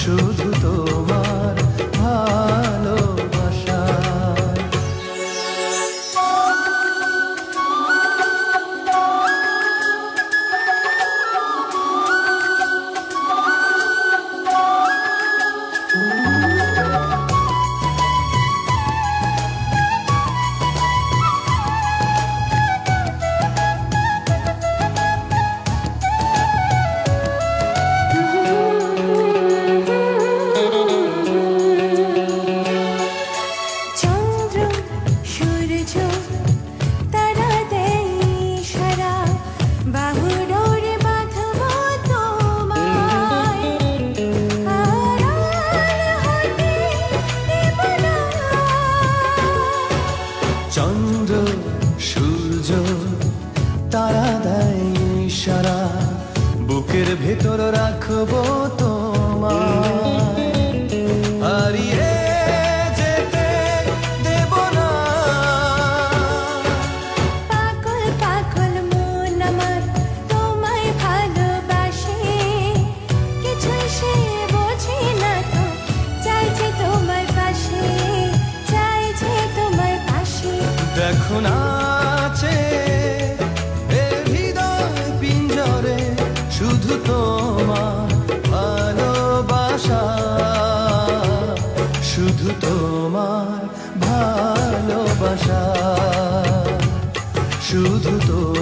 শুধু তোমার ভালোবাসা। চন্দ্র সূর্য তারা দেয় ইশারা, বুকের ভেতর রাখবো তোমায়, হারিয়ে যেতে দেব না। পাগল পাগল মন আমার তোমায় ভালোবাসে, কিছুই সে বোঝে না তো, চাইছে তোমার পাশে, চাইছে তোমার পাশে। দেখো নাচে এ হৃদয় পিঞ্জরে, শুধু তোমার ভালোবাসা, শুধু তোমার ভালোবাসা, শুধু তোমার